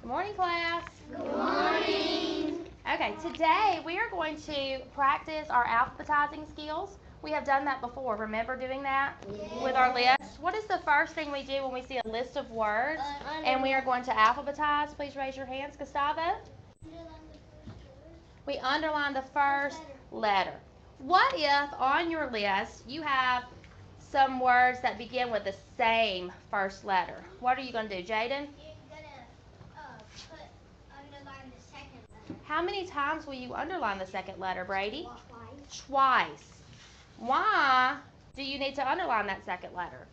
Good morning, class. Good morning. Okay, today we are going to practice our alphabetizing skills. We have done that before. Remember doing that with our list? What is the first thing we do when we see a list of words and we are going to alphabetize? Please raise your hands, Gustavo. We underline the first letter. What if on your list you have some words that begin with the same first letter? What are you going to do, Jaden? Underline the second letter. How many times will you underline the second letter, Brady? Twice. Twice. Why do you need to underline that second letter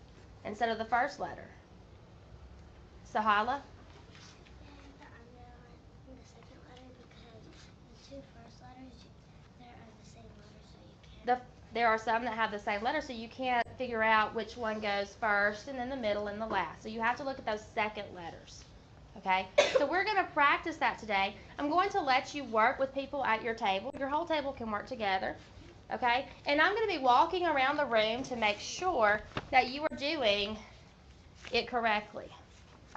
instead of the first letter? Sahala? Underline the second letter because the two first letters they're the same letter, so you can't. There are some that have the same letter, so you can't figure out which one goes first and then the middle and the last. So you have to look at those second letters. Okay, so we're going to practice that today. I'm going to let you work with people at your table. Your whole table can work together. Okay, and I'm going to be walking around the room to make sure that you are doing it correctly.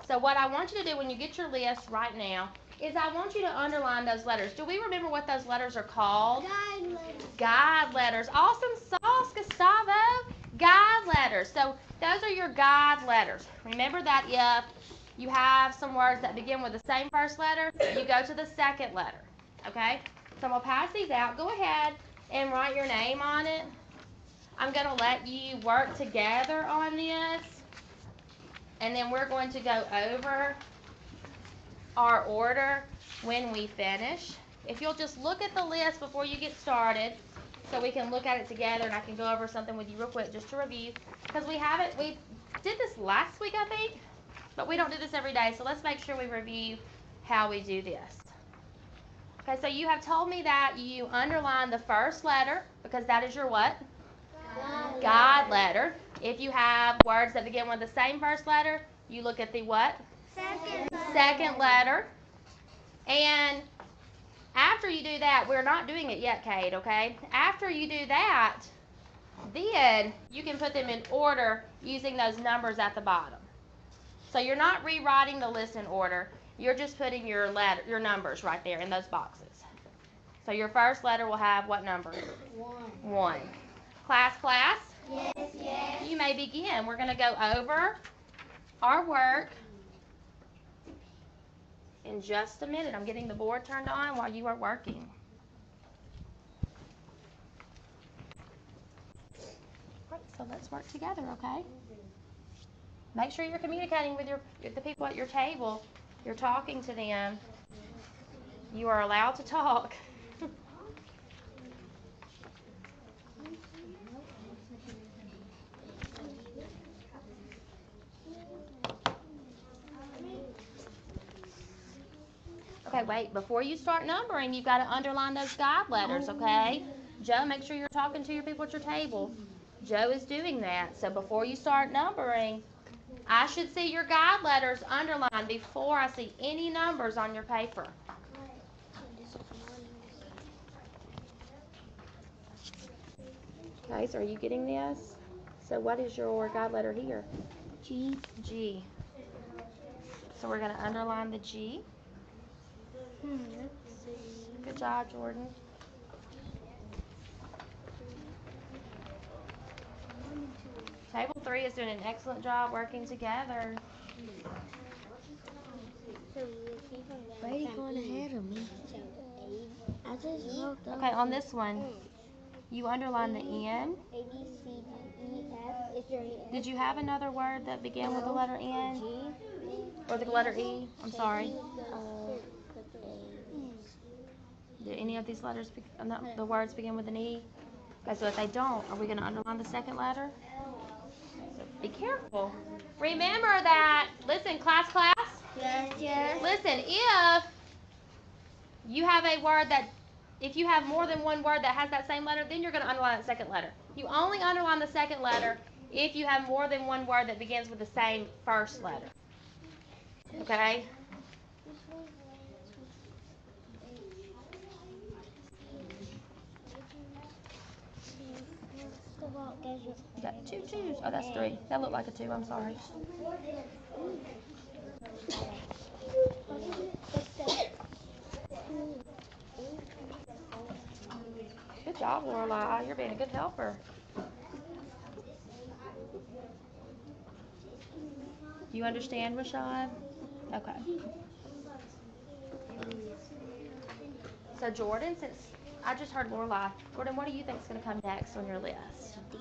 So what I want you to do when you get your list right now is I want you to underline those letters. Do we remember what those letters are called? Guide letters. Guide letters. Awesome sauce, Gustavo. Guide letters. So those are your guide letters. Remember that if you have some words that begin with the same first letter, you go to the second letter. Okay? So I'm going to pass these out. Go ahead and write your name on it. I'm going to let you work together on this. And then we're going to go over our order when we finish. If you'll just look at the list before you get started so we can look at it together and I can go over something with you real quick just to review. Because we did this last week, I think, but we don't do this every day. So let's make sure we review how we do this. Okay, so you have told me that you underline the first letter because that is your what? Guide letter. If you have words that begin with the same first letter, you look at the what? Second letter. And after you do that, we're not doing it yet, Kate, okay? After you do that, then you can put them in order using those numbers at the bottom. So you're not rewriting the list in order. You're just putting your numbers right there in those boxes. So your first letter will have what number? 1. Class? Yes. You may begin. We're going to go over our work in just a minute. I'm getting the board turned on while you are working. Right, so let's work together, okay? Make sure you're communicating with the people at your table. You're talking to them. You are allowed to talk. Okay, wait. Before you start numbering, you've got to underline those guide letters, okay? Joe, make sure you're talking to your people at your table. Joe is doing that. So before you start numbering, I should see your guide letters underlined before I see any numbers on your paper. Okay, so are you getting this? So what is your guide letter here? G. G. So we're going to underline the G. Good job, Jordan. Table 3 is doing an excellent job working together. Brady going ahead of me. I just looked up. Okay, on this one, you underline the N. A, B, C, D, E, F. Is there an F? Did you have another word that began with the letter N? G. Or the letter E? I'm sorry. Did any of these letters, the words begin with an E? Okay, so if they don't, are we going to underline the second letter? So be careful. Remember that, listen, class? Yes. Listen, if you have a word if you have more than one word that has that same letter, then you're going to underline that second letter. You only underline the second letter if you have more than one word that begins with the same first letter. Okay? You got 2 twos. Oh, that's 3. That looked like a 2. I'm sorry. job, Lorelai. You're being a good helper. You understand, Rashad? Okay. So Jordan, since I just heard Lorelai, Jordan, what do you think is going to come next on your list? These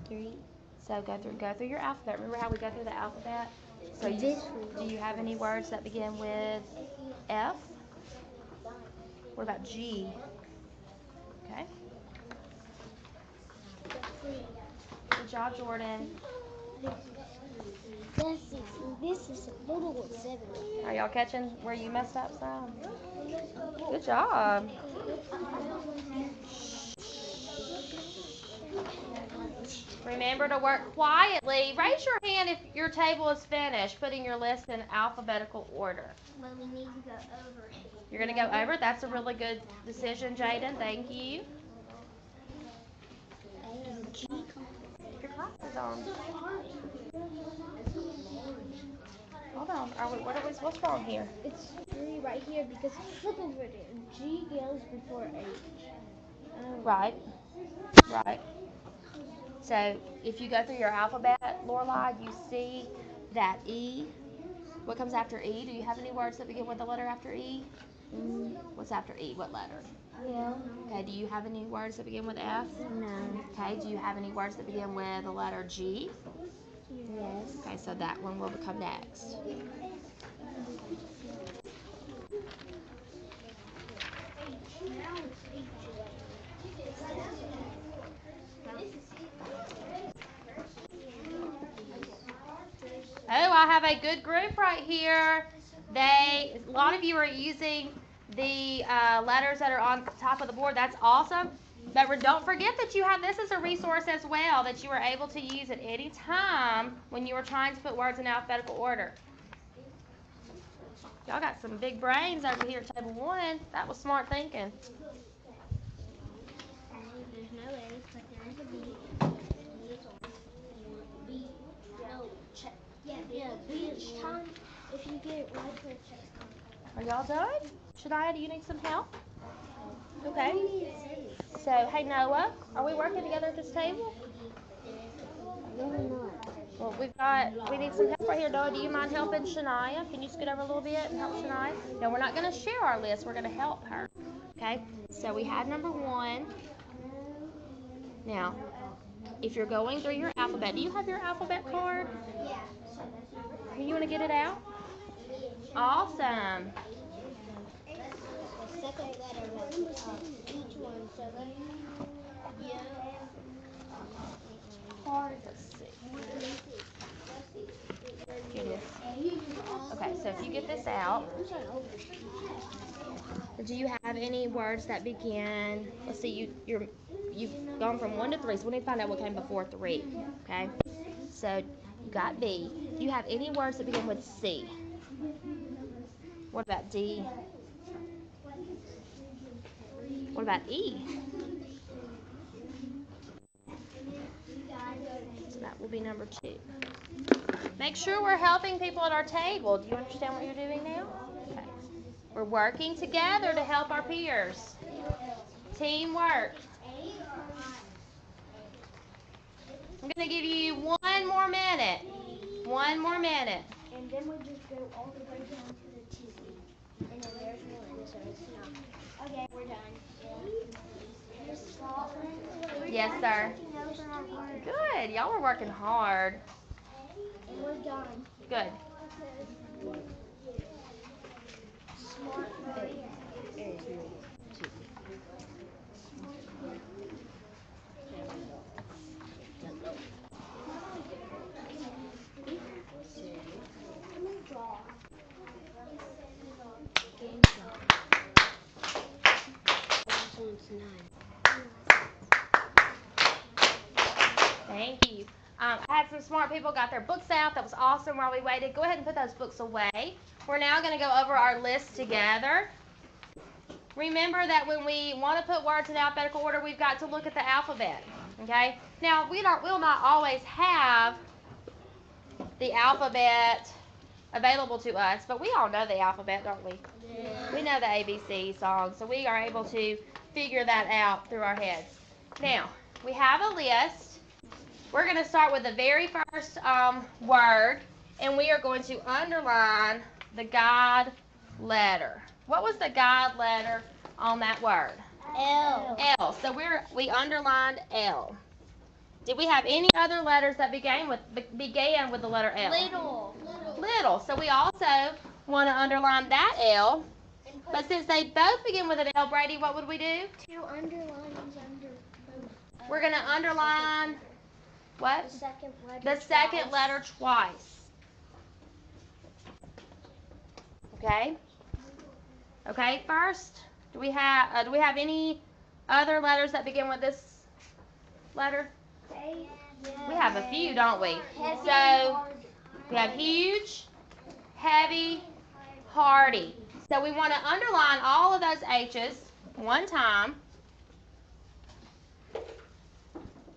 three. So go through your alphabet. Remember how we go through the alphabet? So do you have any words that begin with F? What about G? Okay. Good job, Jordan. That's six. This is a total of 7. Are y'all catching where you messed up some? Good job. Remember to work quietly. Raise your hand if your table is finished, putting your list in alphabetical order. But we need to go over it. You're going to go over it? That's a really good decision, Jaden. Thank you. Keep your glasses on. Hold on. What's wrong here? It's 3 right here because look over there. G goes before H. Right. Right. So if you go through your alphabet, Lorelai, you see that E. What comes after E? Do you have any words that begin with the letter after E? What's after E? What letter? Yeah. Okay, do you have any words that begin with F? No. Okay, do you have any words that begin with the letter G? Yes. Okay, so that one will become next. Oh, I have a good group right here. A lot of you are using the letters that are on top of the board. That's awesome. But don't forget that you have this as a resource as well that you are able to use at any time when you are trying to put words in alphabetical order. Y'all got some big brains over here at table 1. That was smart thinking. There's no A, but there is a B. B. No, check. Yeah, B each time. If you get it right, for check. Are y'all done? Shania, do you need some help? Okay. So, hey Noah, are we working together at this table? No, we're not. Well, we need some help right here. Noah, do you mind helping Shania? Can you scoot over a little bit and help Shania? No, we're not going to share our list. We're going to help her. Okay? So we had number 1. Now, if you're going through your alphabet, do you have your alphabet card? Yeah. You want to get it out? Awesome. The second letter of each one. So Let's see. Here it is. Okay, so if you get this out, do you have any words that begin? Let's see, you've gone from 1 to 3, so we need to find out what came before 3. Okay, so you got B. Do you have any words that begin with C? What about D? What about E? So that will be number 2. Make sure we're helping people at our table. Do you understand what you're doing now? Okay. We're working together to help our peers. Teamwork. I'm going to give you 1 more minute. 1 more minute. and then we just go all the way down to the T. And then there's 1, so it's not. Okay, we're done. Yes, sir. Good. Y'all were working hard. And we're done. Good. Smart Thank you. I had some smart people got their books out. That was awesome while we waited. Go ahead and put those books away. We're now going to go over our list together. Remember that when we want to put words in alphabetical order, we've got to look at the alphabet. Okay? Now, we'll not always have the alphabet available to us, but we all know the alphabet, don't we? Yeah. We know the ABC song, so we are able to figure that out through our heads. Now, we have a list. We're going to start with the very first word, and we are going to underline the guide letter. What was the guide letter on that word? L. L. So we underlined L. Did we have any other letters that began with the letter L? Little. So we also want to underline that L. But since they both begin with an L, Brady, what would we do? 2 underlines under both. We're going to underline what? The second letter twice. Okay? Okay, first, do we have any other letters that begin with this letter? We have a few, don't we? So we have huge, heavy, hardy. So we want to underline all of those H's one time.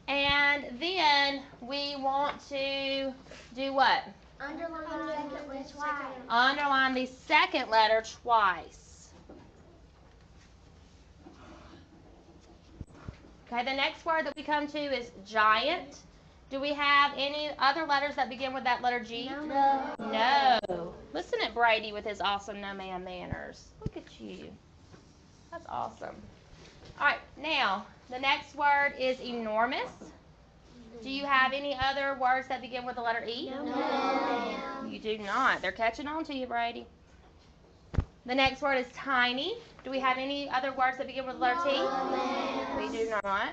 And then we want to do what? Underline the second letter twice. Okay, the next word that we come to is giant. Do we have any other letters that begin with that letter G? No. Listen at Brady with his awesome no man manners. Look at you. That's awesome. All right, now the next word is enormous. Do you have any other words that begin with the letter E? No. You do not. They're catching on to you, Brady. The next word is tiny. Do we have any other words that begin with the letter T? No. We do not.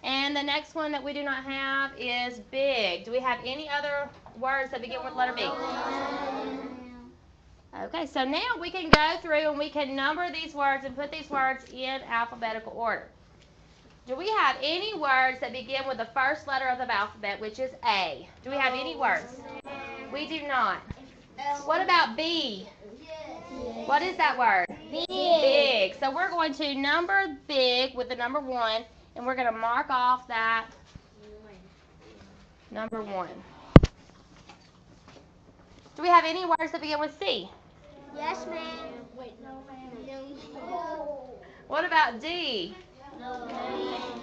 And the next one that we do not have is big. Do we have any other words that begin with the letter B? Okay, so now we can go through and we can number these words and put these words in alphabetical order. Do we have any words that begin with the first letter of the alphabet, which is A? Do we have any words? We do not. What about B? What is that word? Big. So we're going to number big with the number 1, and we're going to mark off that number 1. Do we have any words that begin with C? Yes, ma'am. Wait, no, ma'am. No. What about D? No, ma'am.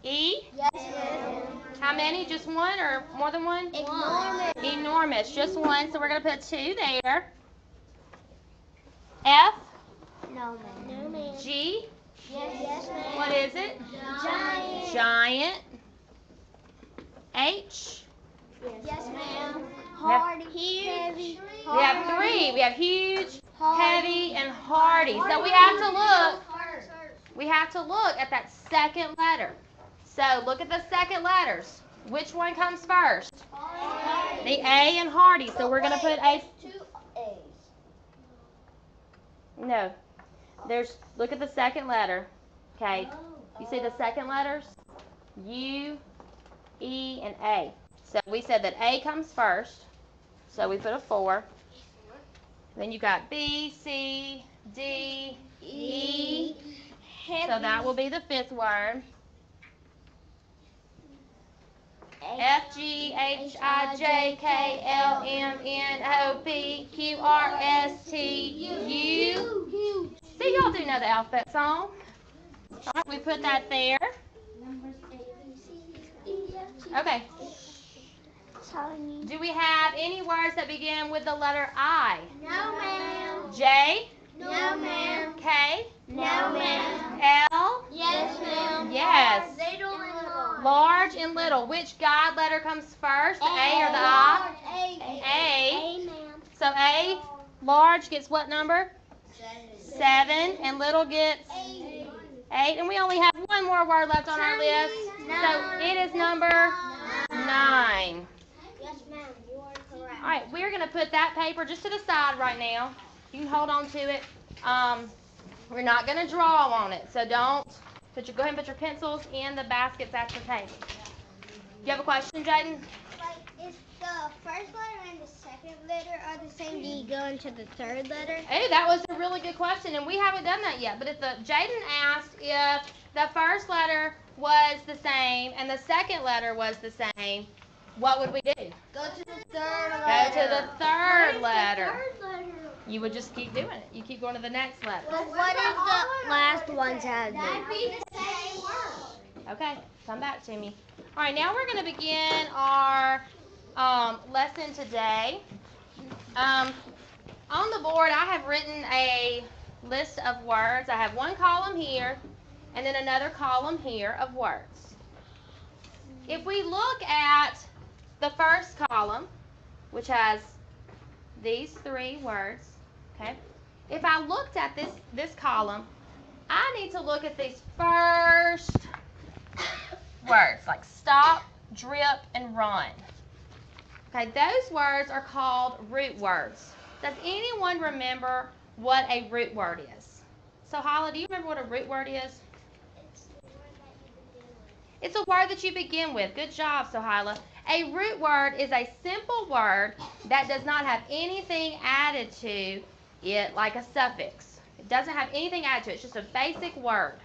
E? Yes, ma'am. How many? Just one or more than one? Enormous. Enormous. Just one. So we're going to put 2 there. F? No, ma'am. No, ma'am. G? Yes, ma'am. What is it? Giant. Giant. H? Yes, ma'am. Hardy. Huge. We have 3. We have huge, heavy, and hardy. So we have to look. We have to look at that second letter. So look at the second letters. Which one comes first? The A and hardy. So we're going to put A. 2 A's. No. Look at the second letter. Okay. You see the second letters? U, E, and A. So we said that A comes first. So we put a 4. Then you got B, C, D, E. So that will be the 5th word. F, G, H, I, J, K, L, M, N, O, P, Q, R, S, T, U. See, y'all do know the alphabet song. All right, we put that there. Okay. Do we have any words that begin with the letter I? No, ma'am. J? No, ma'am. K? No, ma'am. L? Yes, ma'am. Yes. Little and large. Large and little. Which guide letter comes first, the A or the I? A. A. Ma'am. So A, large gets what number? 7. And little gets 8. And we only have one more word left on our list. So it is number 9. Yes, ma'am. You are correct. All right, we're going to put that paper just to the side right now. You can hold on to it. We're not going to draw on it, so don't. Go ahead and put your pencils in the baskets at your table. You have a question, Jaden? Like, if the first letter and the second letter are the same, do you go into the third letter? Oh, that was a really good question, and we haven't done that yet. But if Jaden asked if the first letter was the same and the second letter was the same, what would we do? Go to the third Go to the third letter. Third letter. You would just keep doing it. You keep going to the next letter. But what if the last one's have That'd be the same word. Okay, come back to me. All right, now we're going to begin our lesson today. On the board, I have written a list of words. I have one column here and then another column here of words. If we look at the first column, which has these 3 words, okay? If I looked at this column, I need to look at these first words, like stop, drip, and run. Okay, those words are called root words. Does anyone remember what a root word is? So, Hyla, do you remember what a root word is? It's a word that you begin with. Good job, Sohyla. A root word is a simple word that does not have anything added to it like a suffix. It doesn't have anything added to it. It's just a basic word.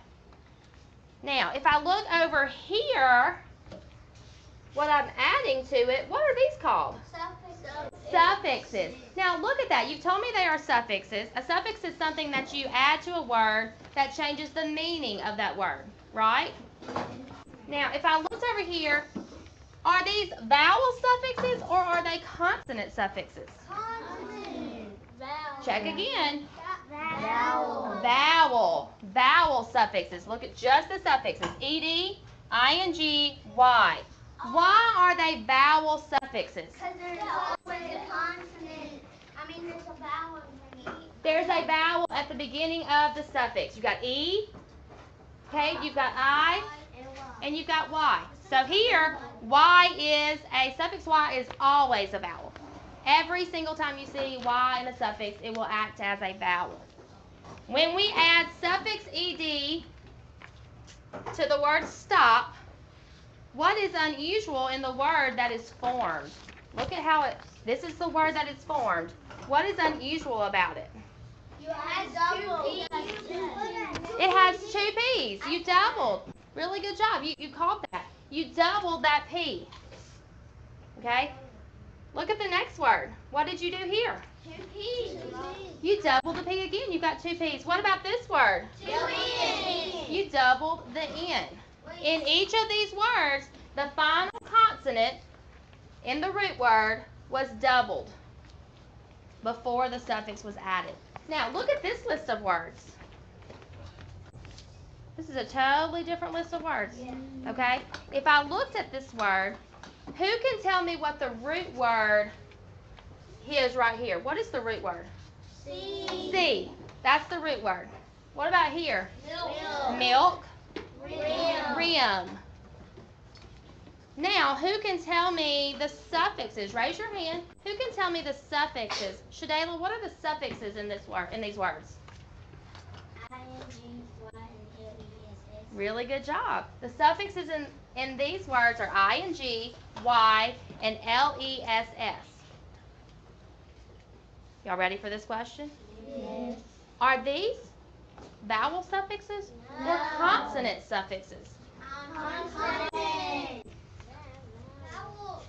Now, if I look over here, what I'm adding to it, what are these called? Suffixes. Now, look at that. You've told me they are suffixes. A suffix is something that you add to a word that changes the meaning of that word, right? Now, if I looked over here, are these vowel suffixes or are they consonant suffixes? Consonant. Vowel. Check again. Vowel. Vowel. Vowel suffixes. Look at just the suffixes. ed, ing, y. Why are they vowel suffixes? Because there's always a consonant. There's a vowel in the beginning. There's a vowel at the beginning of the suffix. You've got e, okay, you've got I, and you've got y. So here, y is a suffix. Y is always a vowel. Every single time you see y in a suffix, it will act as a vowel. When we add suffix ed to the word stop, what is unusual in the word that is formed? Look at how this is the word that is formed. What is unusual about it? You had double. It has 2 P's. You doubled. Really good job. You caught that. You doubled that P. Okay? Look at the next word. What did you do here? 2 P's. You doubled the P again. You've got 2 P's. What about this word? 2 N's. You doubled the N. In each of these words, the final consonant in the root word was doubled before the suffix was added. Now, look at this list of words. This is a totally different list of words. Okay? If I looked at this word, who can tell me what the root word is right here? What is the root word? C. That's the root word. What about here? Milk. Rim. Now, who can tell me the suffixes? Raise your hand. Who can tell me the suffixes? Shadayla, what are the suffixes in these words? ing, y, and less. Really good job. The suffixes in these words are ing, y, and less. Y'all ready for this question? Yes. Are these vowel suffixes or consonant suffixes? Consonant.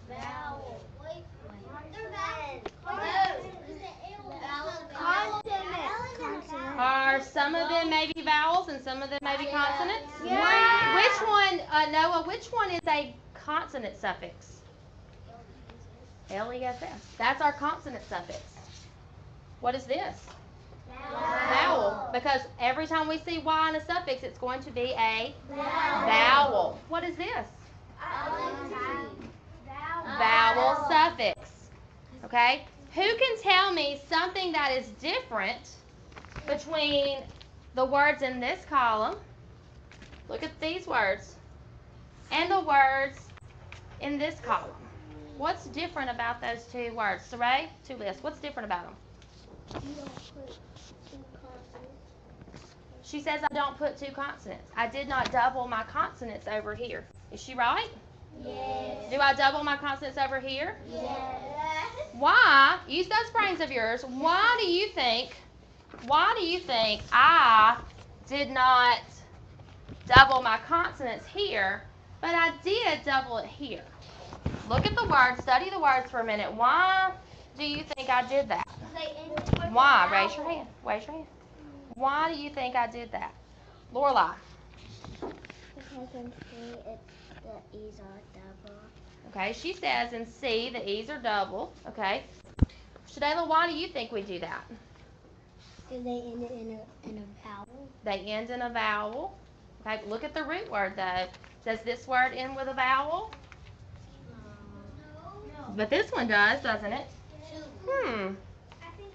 Vowel. Are some of them maybe vowels and some of them maybe consonants? Yeah. Which one, Noah, which one is a consonant suffix? LESS. That's our consonant suffix. What is this? Vowel. Because every time we see Y in a suffix, it's going to be a vowel. What is this? Vowel suffix. Okay? Who can tell me something that is different between the words in this column? Look at these words. And the words in this column. What's different about those 2 words? Saray, 2 lists. What's different about them? You don't put 2 consonants. She says I don't put 2 consonants. I did not double my consonants over here. Is she right? Yes. Do I double my consonants over here? Yes. Why? Use those brains of yours. Why do you think I did not double my consonants here, but I did double it here? Look at the words. Study the words for a minute. Why do you think I did that? Why? Raise your hand. Raise your hand. Why do you think I did that? Lorelai. Because in C, the E's are double. Okay, she says in C, the E's are double. Okay. Shadayla, why do you think we do that? Because they end in a vowel. They end in a vowel. Okay, look at the root word though. Does this word end with a vowel? No. But this one does, doesn't it?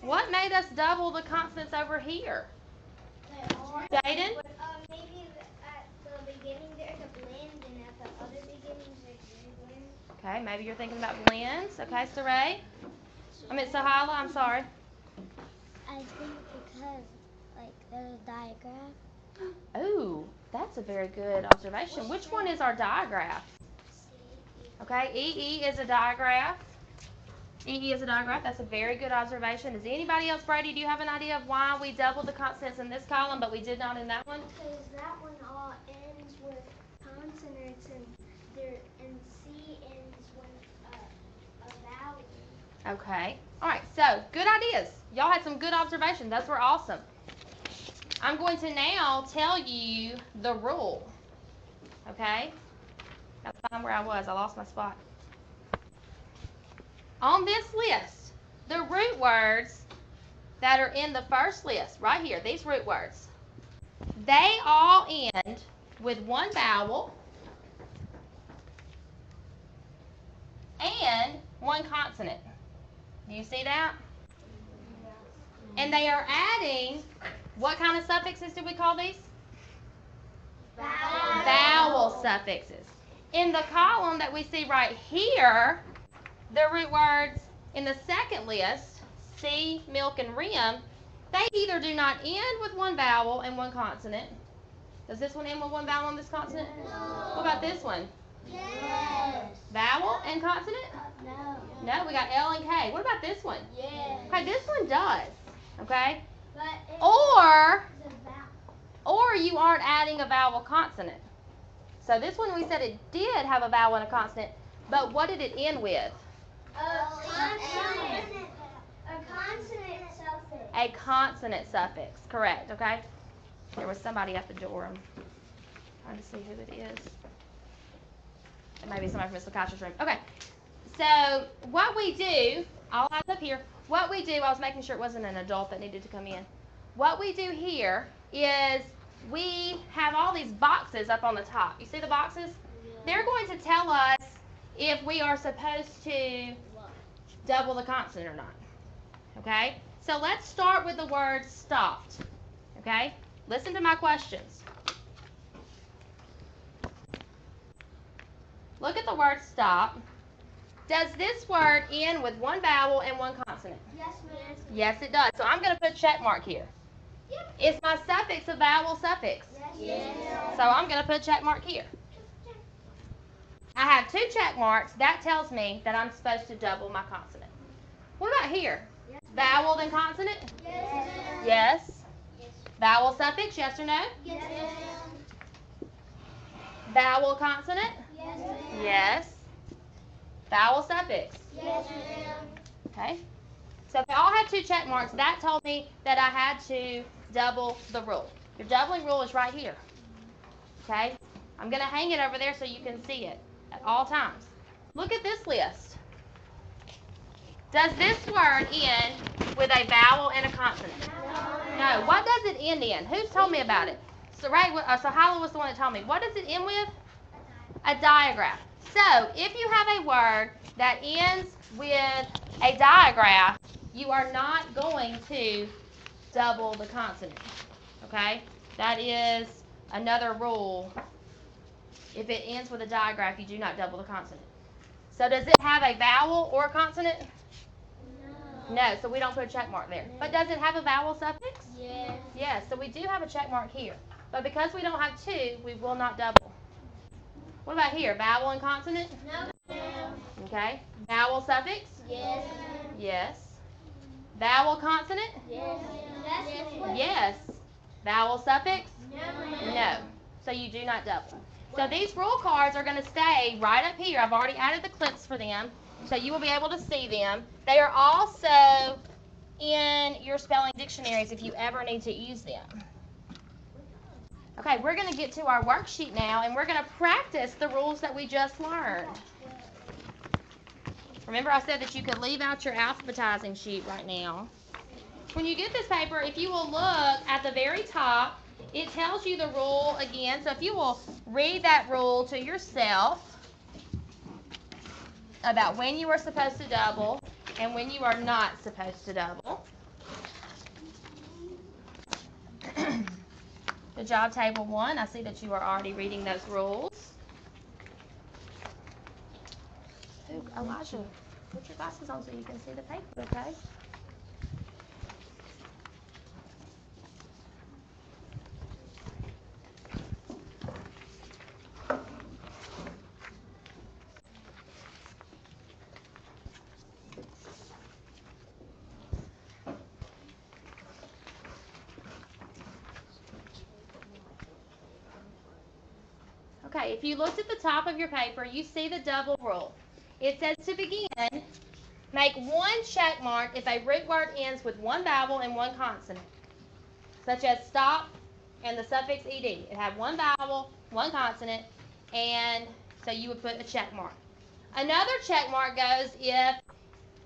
What made us double the consonants over here? Jaden? Maybe at the beginning there's a blend, and at the other beginnings there's no blend. Okay, maybe you're thinking about blends. Okay, Saray? Sahala, I'm sorry. I think because, there's a diagram. Oh, that's a very good observation. Which one is our digraph? Okay, EE is a digraph. EE is a digraph. That's a very good observation. Does anybody else, Brady, do you have an idea of why we doubled the consonants in this column, but we did not in that one? Because that one all ends with consonants, and C ends with a vowel. Okay. All right, so good ideas. Y'all had some good observations. Those were awesome. I'm going to now tell you the rule. Okay? Gotta find where I was. I lost my spot. On this list, the root words that are in the first list, right here, these root words, they all end with one vowel and one consonant. Do you see that? And they are adding, what kind of suffixes do we call these? Vowel suffixes. In the column that we see right here, the root words in the second list, C, milk, and rim, they either do not end with one vowel and one consonant. Does this one end with one vowel and this consonant? No. What about this one? Yes. Vowel and consonant? No. No, we got L and K. What about this one? Yes. Okay, this one does. Okay? But it's Or a vowel. you aren't adding a vowel consonant. So this one we said it did have a vowel and a consonant, but what did it end with? A consonant suffix. A consonant suffix. Correct, okay? There was somebody at the door. I'm trying to see who it is. It may be somebody from Miss Lakasha's room. Okay. So what we do, all eyes up here, what we do, I was making sure it wasn't an adult that needed to come in. What we do here is we have all these boxes up on the top. You see the boxes? Yeah. They're going to tell us if we are supposed to double the consonant or not. Okay? So let's start with the word stopped. Okay? Listen to my questions. Look at the word stop. Does this word end with one vowel and one consonant? Yes, ma'am. Yes, it does. So I'm going to put a check mark here. Yep. Is my suffix a vowel suffix? Yes. So I'm going to put a check mark here. I have two check marks. That tells me that I'm supposed to double my consonant. What about here? Yes. Vowel then consonant? Yes. Yes. Yes. Vowel suffix, yes or no? Yes. Vowel consonant? Yes. Yes. Vowel suffix? Yes. Okay. So if they all had two check marks, that told me that I had to double the rule. Your doubling rule is right here. Okay? I'm going to hang it over there so you can see it at all times. Look at this list. Does this word end with a vowel and a consonant? No. What does it end in? Who's told me about it? So Hyla was the one that told me. What does it end with? A digraph. So if you have a word that ends with a digraph, you are not going to double the consonant. Okay? That is another rule. If it ends with a digraph, you do not double the consonant. So does it have a vowel or a consonant? No, so we don't put a check mark there. But does it have a vowel suffix? Yes. Yes, so we do have a check mark here. But because we don't have two, we will not double. What about here? Vowel and consonant? No. Okay. Vowel suffix? Yes. Yes. Vowel consonant? Yes. Yes. Vowel suffix? No. No. So you do not double. So these rule cards are going to stay right up here. I've already added the clips for them, so you will be able to see them. They are also in your spelling dictionaries if you ever need to use them. Okay, we're going to get to our worksheet now, and we're going to practice the rules that we just learned. Remember I said that you could leave out your alphabetizing sheet right now. When you get this paper, if you will look at the very top, it tells you the rule again. So if you will read that rule to yourself about when you are supposed to double and when you are not supposed to double. Good job, table 1. I see that you are already reading those rules. Ooh, Elijah, put your glasses on so you can see the paper, okay? Okay, if you looked at the top of your paper, you see the double rule. It says to begin, make one check mark if a root word ends with one vowel and one consonant, such as stop and the suffix ed. It had one vowel, one consonant, and so you would put a check mark. Another check mark goes if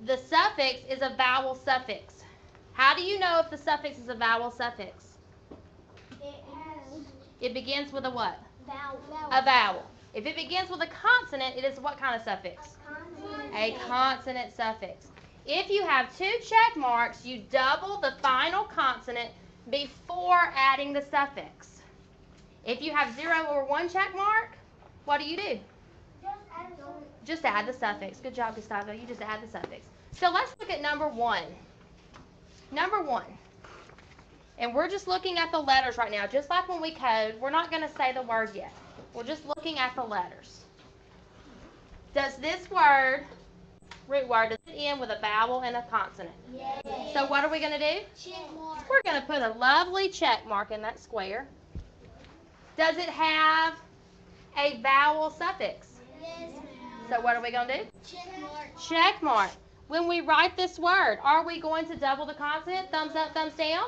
the suffix is a vowel suffix. How do you know if the suffix is a vowel suffix? It begins with a what? Vowel. A vowel. If it begins with a consonant, it is what kind of suffix? A consonant suffix. If you have two check marks, you double the final consonant before adding the suffix. If you have 0 or 1 check mark, what do? Just add the suffix. Good job, Gustavo. You just add the suffix. So let's look at number 1. Number 1. And we're just looking at the letters right now. Just like when we code, we're not going to say the word yet. We're just looking at the letters. Does this word, root word, does it end with a vowel and a consonant? Yes. So what are we going to do? Check mark. We're going to put a lovely check mark in that square. Does it have a vowel suffix? Yes. So what are we going to do? Check mark. Check mark. When we write this word, are we going to double the consonant? Thumbs up, thumbs down?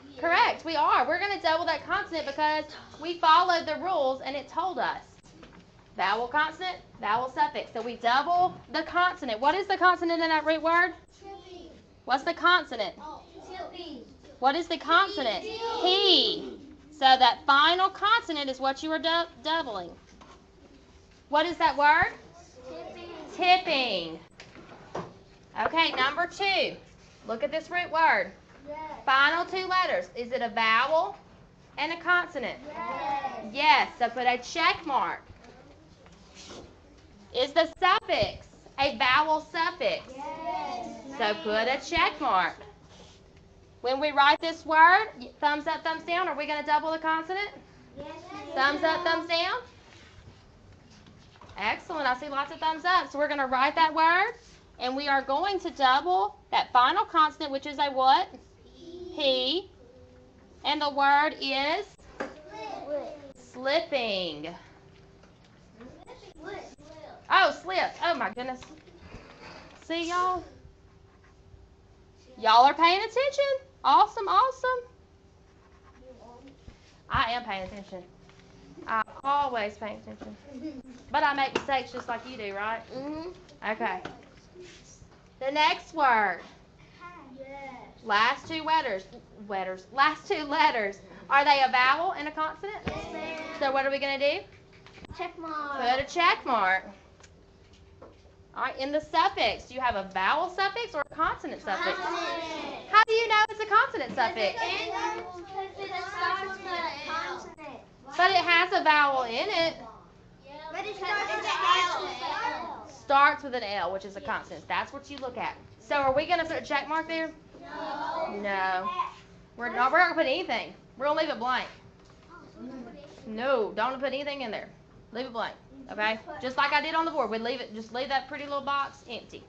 Yes. Correct, we are. We're going to double that consonant because we followed the rules and it told us. Vowel consonant, vowel suffix. So we double the consonant. What is the consonant in that root word? Tripping. What's the consonant? Oh, tipping. What is the consonant? P. So that final consonant is what you are doubling. What is that word? Tipping. Tipping. Okay, number 2. Look at this root word. Yes. Final 2 letters. Is it a vowel and a consonant? Yes. Yes, so put a check mark. Is the suffix a vowel suffix? Yes. So put a check mark. When we write this word, thumbs up, thumbs down, are we going to double the consonant? Yes. Thumbs up, thumbs down? Excellent, I see lots of thumbs up. So we're going to write that word, and we are going to double that final consonant, which is a what? P. And the word is? Slipping. Oh, slip. Oh, my goodness. See, y'all? Y'all are paying attention. Awesome, awesome. I am paying attention. I'm always paying attention. But I make mistakes just like you do, right? Mm-hmm. Okay. The next word. Yes. Last 2 letters. Last 2 letters. Are they a vowel and a consonant? Yes, ma'am. So what are we going to do? Check mark. Put a check mark. All right, in the suffix, do you have a vowel suffix or a consonant suffix? Consonant. How do you know it's a consonant suffix? But it has a vowel in it. But it starts with an L. Starts with an L, which is a consonant. That's what you look at. So are we going to put a check mark there? No. We're not going to put anything. We're going to leave it blank. No, don't put anything in there. Leave it blank. Okay? Just like I did on the board. Just leave that pretty little box empty.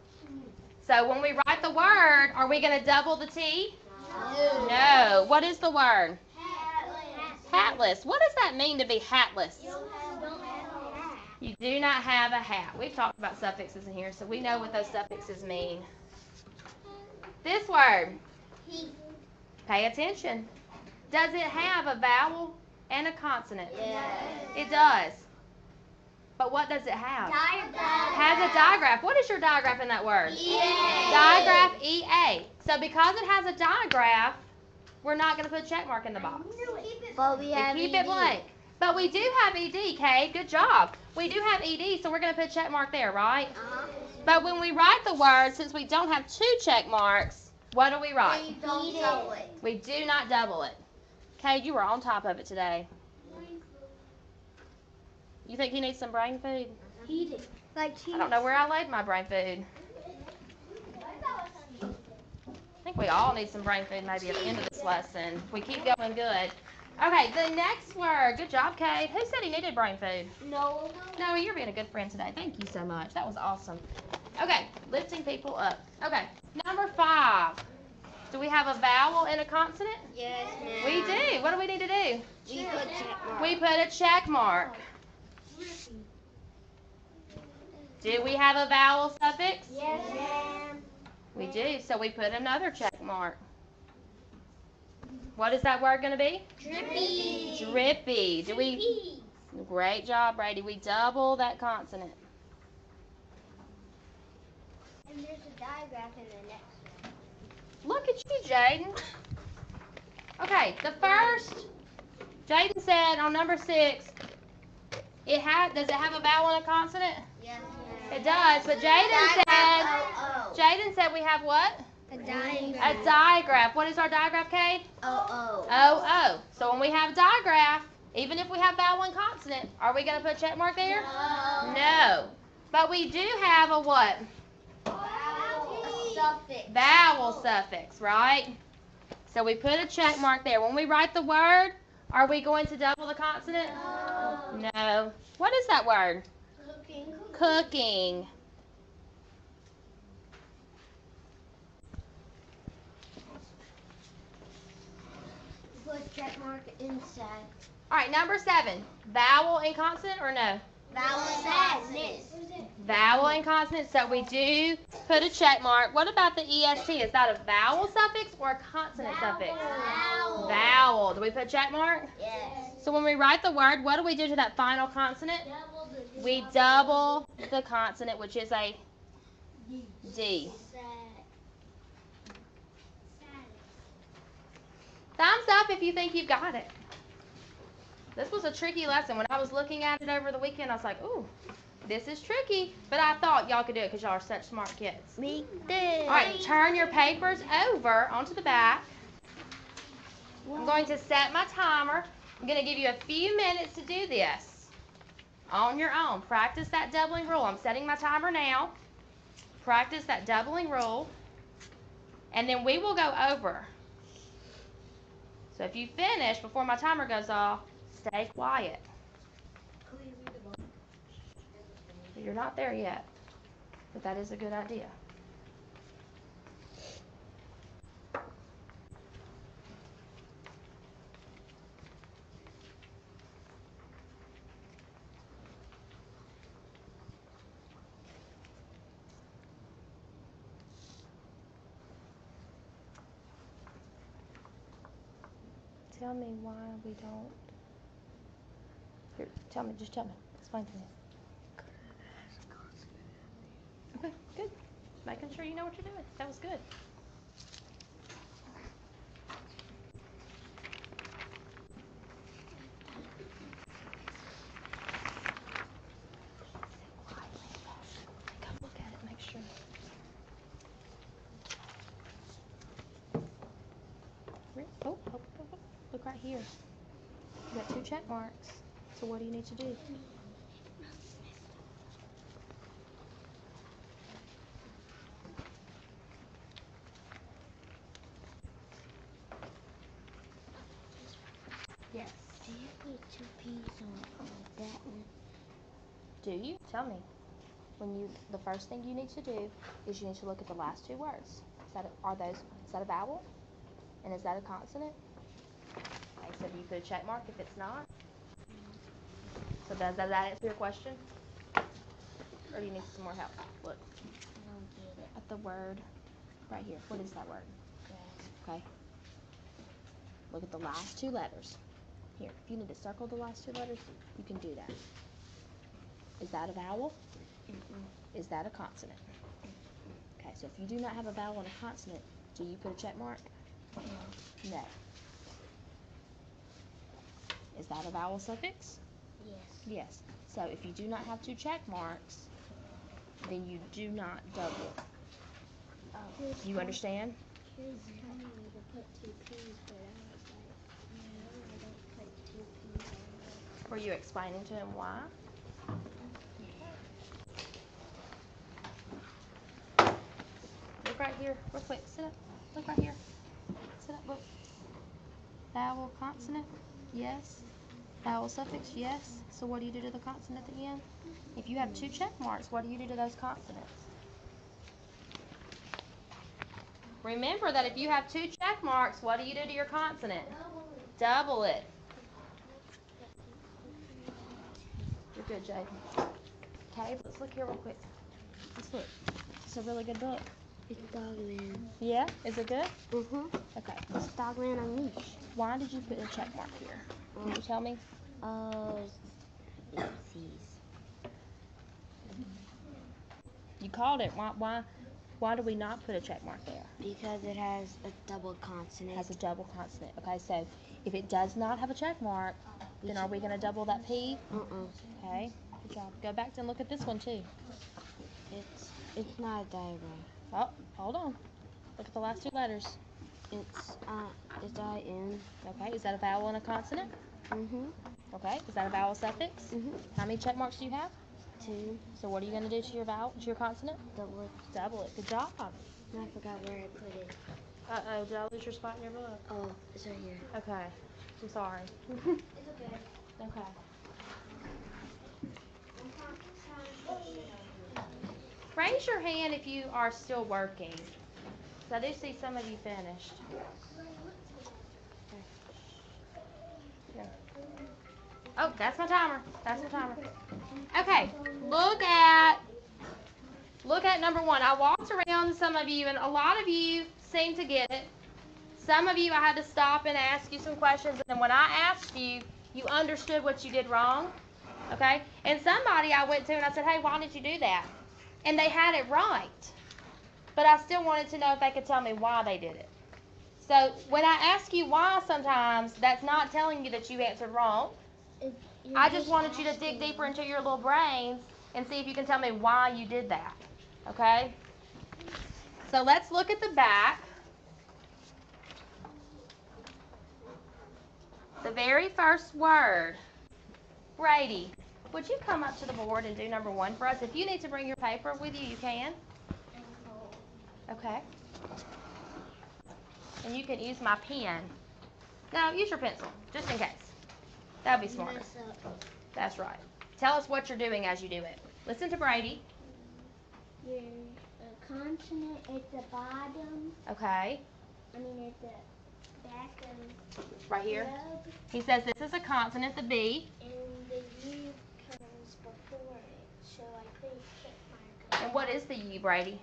So when we write the word, are we going to double the T? No. What is the word? Hatless. What does that mean to be hatless? You do not have a hat. We've talked about suffixes in here, so we know what those suffixes mean. This word. He. Pay attention. Does it have a vowel and a consonant? Yes. It does. But what does it have? Diagraph. Has a digraph. What is your digraph in that word? EA. Digraph EA. So because it has a digraph, we're not going to put a check mark in the box. But We keep it blank. But we do have ED, Kay. Good job. We do have ED, so we're going to put a check mark there, right? But when we write the word, since we don't have two check marks, what do we write? We don't double it. We do not double it. Kay, you were on top of it today. You think he needs some brain food? Eat it. Like cheese. I don't know where I laid my brain food. I think we all need some brain food maybe at the end of this lesson. We keep going good. Okay, the next word. Good job, Kate. Who said he needed brain food? No. No, you're being a good friend today. Thank you so much. That was awesome. Okay, lifting people up. Okay, number 5. Do we have a vowel and a consonant? Yes, ma'am. We do. What do we need to do? We put check mark. We put a check mark. Do we have a vowel suffix? Yes, ma'am. We do, so we put another check mark. What is that word going to be? Drippy. Drippy. Do we? Great job, Brady. We double that consonant. And there's a diagraph in the next one. Look at you, Jaden. Okay, the first, Jaden said on number 6, does it have a vowel and a consonant? Yes, ma'am. It does, but Jaden said we have what? A diagraph. A digraph. What is our digraph, Kate? O. So when we have digraph, even if we have vowel and consonant, are we going to put a check mark there? No. But we do have a what? Suffix. Vowel suffix, right? So we put a check mark there. When we write the word, are we going to double the consonant? No. What is that word? Cooking. Cooking. Put check mark inside. All right, number 7. Vowel and consonant or no? Vowel sadness. Vowel and consonant, so we do put a check mark. What about the EST? Is that a vowel suffix or a consonant suffix? Vowel. Vowel. Do we put a check mark? Yes. So when we write the word, what do we do to that final consonant? We double the consonant, which is a D. Thumbs up if you think you've got it. This was a tricky lesson. When I was looking at it over the weekend, I was like, ooh, this is tricky. But I thought y'all could do it because y'all are such smart kids. Me too. All right, turn your papers over onto the back. I'm going to set my timer. I'm going to give you a few minutes to do this on your own. Practice that doubling rule. I'm setting my timer now. Practice that doubling rule. And then we will go over. So if you finish before my timer goes off, stay quiet. You're not there yet, but that is a good idea. Tell me why we don't. Here, just tell me. Explain to me. Okay, good. Making sure you know what you're doing. That was good. Go look at it, make sure. Oh, look right here. You got 2 check marks. So what do you need to do? Yes. Do you put 2 P's on that one? Do you? Tell me. The first thing you need to do is you need to look at the last 2 words. Is that a vowel? And is that a consonant? Okay, so do you put a check mark if it's not? So does that answer your question? Or do you need some more help? Look I don't get it. at the word. Right here. What is that word? Okay. Look at the last two letters. Here, if you need to circle the last two letters, you can do that. Is that a vowel? Is that a consonant? Okay, so if you do not have a vowel and a consonant, do you put a check mark? No. Is that a vowel suffix? Yes. Yes. So if you do not have two check marks, then you do not double. Do you understand? He was telling me to put 2 P's, but I was like, no, I don't put 2 P's on there. Were you explaining to him why? Look right here, real quick. Sit up. Look right here. Sit up. Look. Vowel, consonant. Yes. Vowel suffix. Yes. So what do you do to the consonant at the end? If you have two check marks, what do you do to those consonants? Remember that if you have two check marks, what do you do to your consonant? Double it. You're good, Jay. Okay, let's look here real quick. Let's look. It's a really good book. It's Baughman. Yeah? Is it good? Okay. It's Baughman Unleashed. Why did you put a check mark here? Can you tell me? You called it. Why do we not put a check mark there? Because it has a double consonant. It has a double consonant. Okay, so if it does not have a check mark, then are we going to double that P? Okay, good job. Go back and look at this one too. It's not a diagram. Oh, hold on. Look at the last two letters. It's I-N. Okay, is that a vowel and a consonant? Okay, is that a vowel suffix? How many check marks do you have? 2. So what are you going to do to your vowel, to your consonant? Double it. Double it. Good job. And I forgot where I put it. Uh-oh, did I lose your spot in your book? Oh, it's right here. Okay, I'm sorry. It's okay. Okay. Raise your hand if you are still working. So I do see some of you finished. Yeah. Oh, that's my timer. That's my timer. Okay, look at number 1. I walked around some of you, and a lot of you seem to get it. Some of you I had to stop and ask you some questions, and then when I asked you, you understood what you did wrong. Okay? And somebody I went to and I said, hey, why did you do that? And they had it right. But I still wanted to know if they could tell me why they did it. So when I ask you why sometimes, that's not telling you that you answered wrong. I just wanted you to dig deeper into your little brains and see if you can tell me why you did that. Okay? So let's look at the back. The very first word. Brady, would you come up to the board and do number 1 for us? If you need to bring your paper with you, you can. Okay. And you can use my pen. No, use your pencil, just in case. That would be smarter. That's right. Tell us what you're doing as you do it. Listen to Brady. Your consonant at the bottom. Okay. At the back of Right here. verb, He says this is a consonant, the B. and the U comes before it, so I put a check mark. And what is the U, Brady?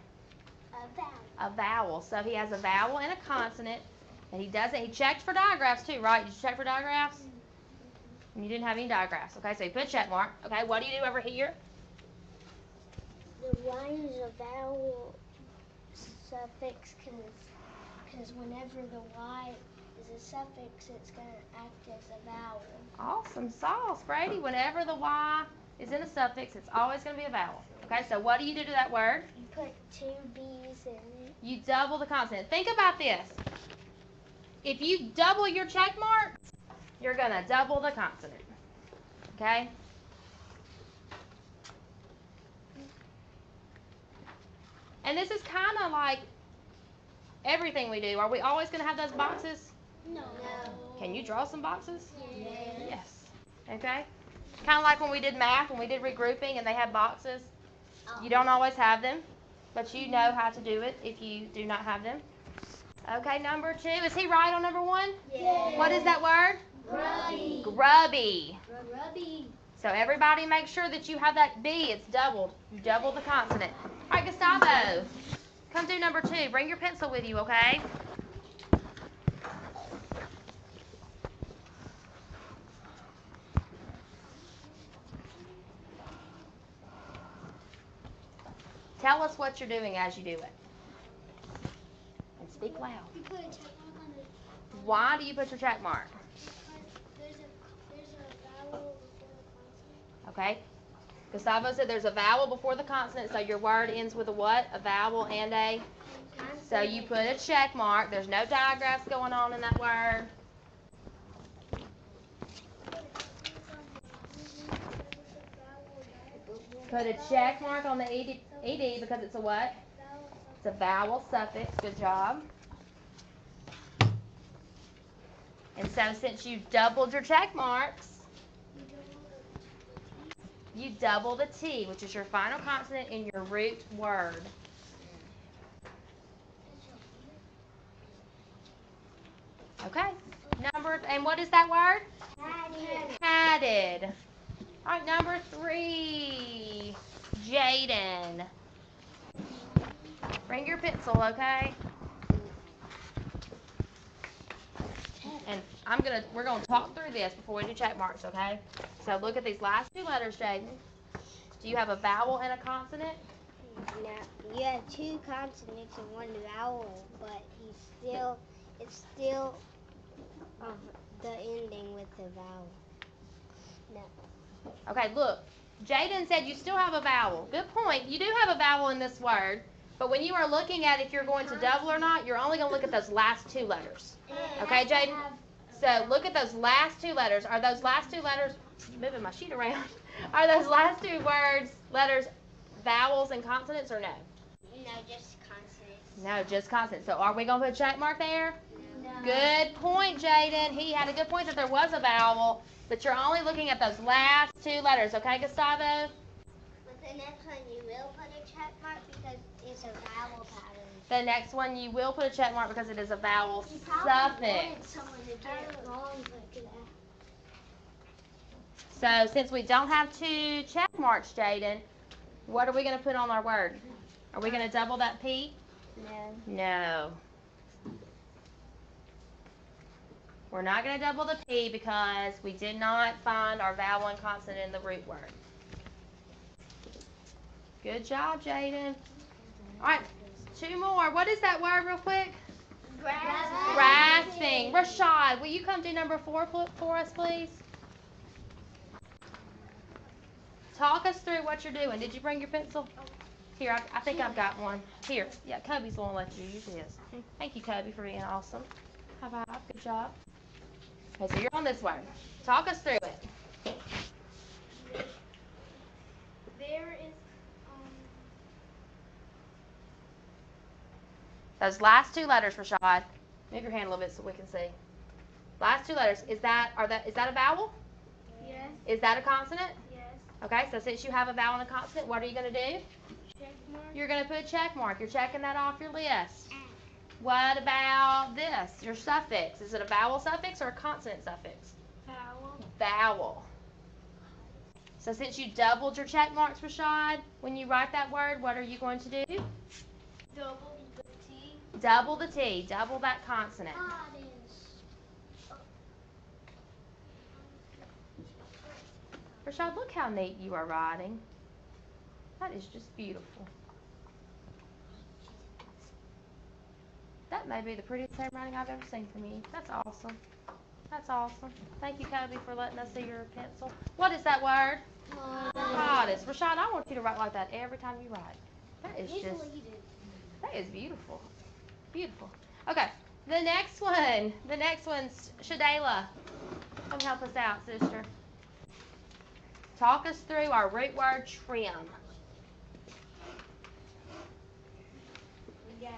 A vowel. A vowel. So he has a vowel and a consonant. And he doesn't. He checked for digraphs too, right? Did you check for digraphs? And you didn't have any digraphs. Okay, so you put a check mark. Okay, what do you do over here? The Y is a vowel suffix because whenever the Y is a suffix, it's going to act as a vowel. Awesome sauce, Brady. Whenever the Y is in a suffix, it's always going to be a vowel. Okay, so what do you do to that word? You put 2 B's in it. You double the consonant. Think about this. If you double your check marks, you're going to double the consonant. Okay? And this is kind of like everything we do. Are we always going to have those boxes? No. Can you draw some boxes? Yes. Yes. Okay? Kind of like when we did math, when we did regrouping and they had boxes. You don't always have them, but you know how to do it if you do not have them. Okay, number 2. Is he right on number 1? Yes. What is that word? Grubby. Grubby. Grubby. So everybody make sure that you have that B. It's doubled. You double the consonant. All right, Gustavo. Come do number 2. Bring your pencil with you, okay? Tell us what you're doing as you do it. And speak loud. You put a check mark on the. Why do you put your check mark? There's a vowel before the consonant. Okay. Gustavo said there's a vowel before the consonant, so your word ends with a what? A vowel and a? So you put a check mark. There's no digraphs going on in that word. Put a check mark on the ed because it's a what? It's a vowel suffix. Good job. And so since you've doubled your check marks, you double the T, which is your final consonant in your root word. Okay. And what is that word? Padded. Padded. All right, number 3, Jaden. Bring your pencil, okay? And we're gonna talk through this before we do check marks, okay? So look at these last 2 letters, Jaden. Do you have a vowel and a consonant? No, you have 2 consonants and 1 vowel, but it's still the ending with the vowel. No. Okay, look. Jaden said you still have a vowel. Good point. You do have a vowel in this word, but when you are looking at if you're going to double or not, you're only going to look at those last 2 letters. Okay, Jaden? So look at those last 2 letters. Are those last 2 letters, moving my sheet around, are those last 2 letters, vowels and consonants or no? No, just consonants. No, just consonants. So are we going to put a check mark there? No. Good point, Jaden. He had a good point that there was a vowel, but you're only looking at those last 2 letters. Okay, Gustavo? But the next one you will put a check mark because it's a vowel pattern. The next one you will put a check mark because it is a vowel You suffix. wanted someone to get it wrong, but So since we don't have 2 check marks, Jaden, what are we going to put on our word? Are we going to double that P? no. No. We're not going to double the P because we did not find our vowel and consonant in the root word. Good job, Jaden. All right, 2 more. What is that word real quick? Grasping. Rashad, will you come do number 4 for us, please? Talk us through what you're doing. Did you bring your pencil? Here, I think I've got one. Here. Yeah, Kobe's the one let you use his. Thank you, Kobe, for being awesome. High five. Good job. Okay, so you're on this one. Talk us through it. There is Those last 2 letters, Rashad. Move your hand a little bit so we can see. Last 2 letters. Is that a vowel? yes, Is that a consonant? yes, Okay, so since you have a vowel and a consonant, what are you going to do? check mark, You're going to put a check mark. You're checking that off your list. What about this? Your suffix. Is it a vowel suffix or a consonant suffix? vowel, Vowel. So since you doubled your check marks, Rashad, when you write that word, what are you going to do? double the T, Double the T. Double that consonant. Rashad, look how neat you are writing. That is just beautiful. That may be the prettiest handwriting I've ever seen from you. That's awesome. That's awesome. Thank you, Kobe, for letting us see your pencil. What is that word? Modest. Rashad, I want you to write like that every time you write. That is that is beautiful. Beautiful. Okay, the next one. The next one's Shadayla. Come help us out, sister. Talk us through our root word trim. We got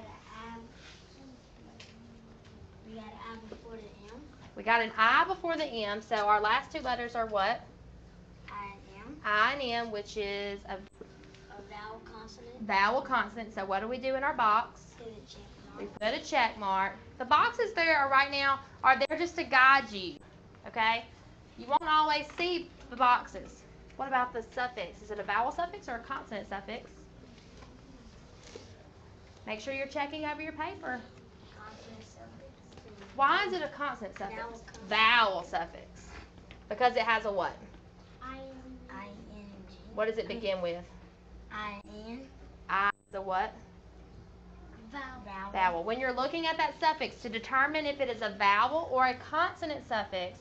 an I before the M. We got an I before the M, so our last 2 letters are what? I and M. I and M, which is a vowel consonant. vowel consonant. So what do we do in our box? Put a check mark. We put a check mark. The boxes there are right now are there just to guide you, okay? You won't always see the boxes. What about the suffix? Is it a vowel suffix or a consonant suffix? Make sure you're checking over your paper. Consonant suffix. Why is it a consonant suffix? Vowel suffix. Vowel suffix. Because it has a what? I-N-G. What does it begin with? I-N. I is a what? Vowel. Vowel. When you're looking at that suffix to determine if it is a vowel or a consonant suffix,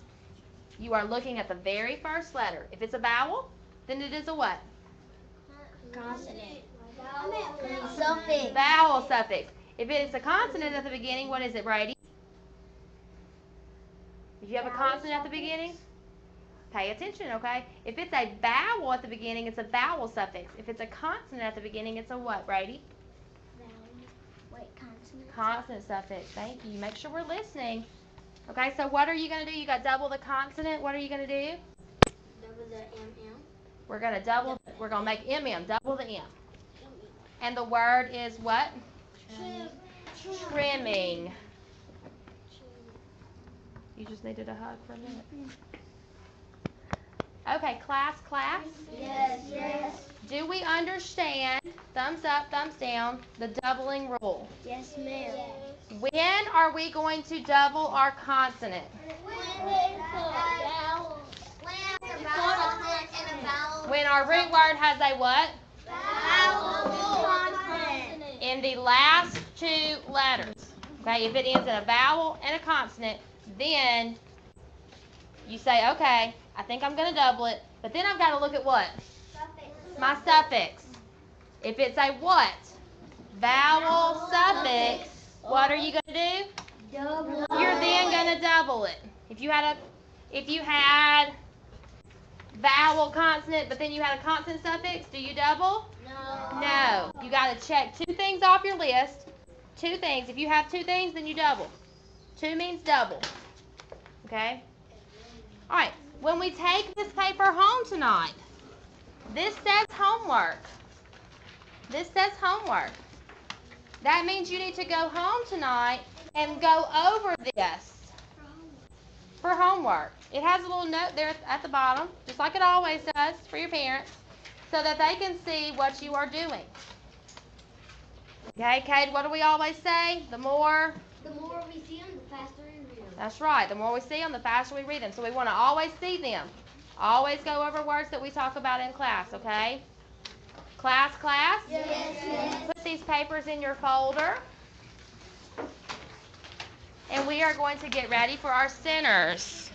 you are looking at the very first letter. If it's a vowel, then it is a what? Consonant. Suffix. Vowel suffix. If it's a consonant at the beginning, what is it, Brady? If you have a consonant at the beginning, pay attention, okay? If it's a vowel at the beginning, it's a vowel suffix. If it's a consonant at the beginning, it's a what, Brady? Consonant. Consonant suffix. Thank you. Make sure we're listening. Okay, so what are you going to do? You got double the consonant. What are you going to do? Double the M-M. We're going to make M-M, double the M. And the word is what? Trimming. You just needed a hug for a minute. Okay, class. Yes. Do we understand, thumbs up, thumbs down, the doubling rule? Yes, ma'am. When are we going to double our consonant? When our root word has a what? In the last two letters. Okay, if it ends in a vowel and a consonant, then you say, okay, I think I'm going to double it, but then I've got to look at what? My suffix. If it's a what? Vowel suffix, what are you going to do? Double. You're then going to double it. If you had vowel consonant, but then you had a consonant suffix, do you double? No. You got to check two things off your list. Two things. If you have two things, then you double. Two means double. Okay? All right. When we take this paper home tonight, this says homework. This says homework. That means you need to go home tonight and go over this for homework. It has a little note there at the bottom, just like it always does for your parents, so that they can see what you are doing. Okay, Cade, what do we always say? The more we see them, the faster we read them. That's right. The more we see them, the faster we read them. So we want to always see them. Always go over words that we talk about in class, okay? Class? Yes. Put these papers in your folder. And we are going to get ready for our centers.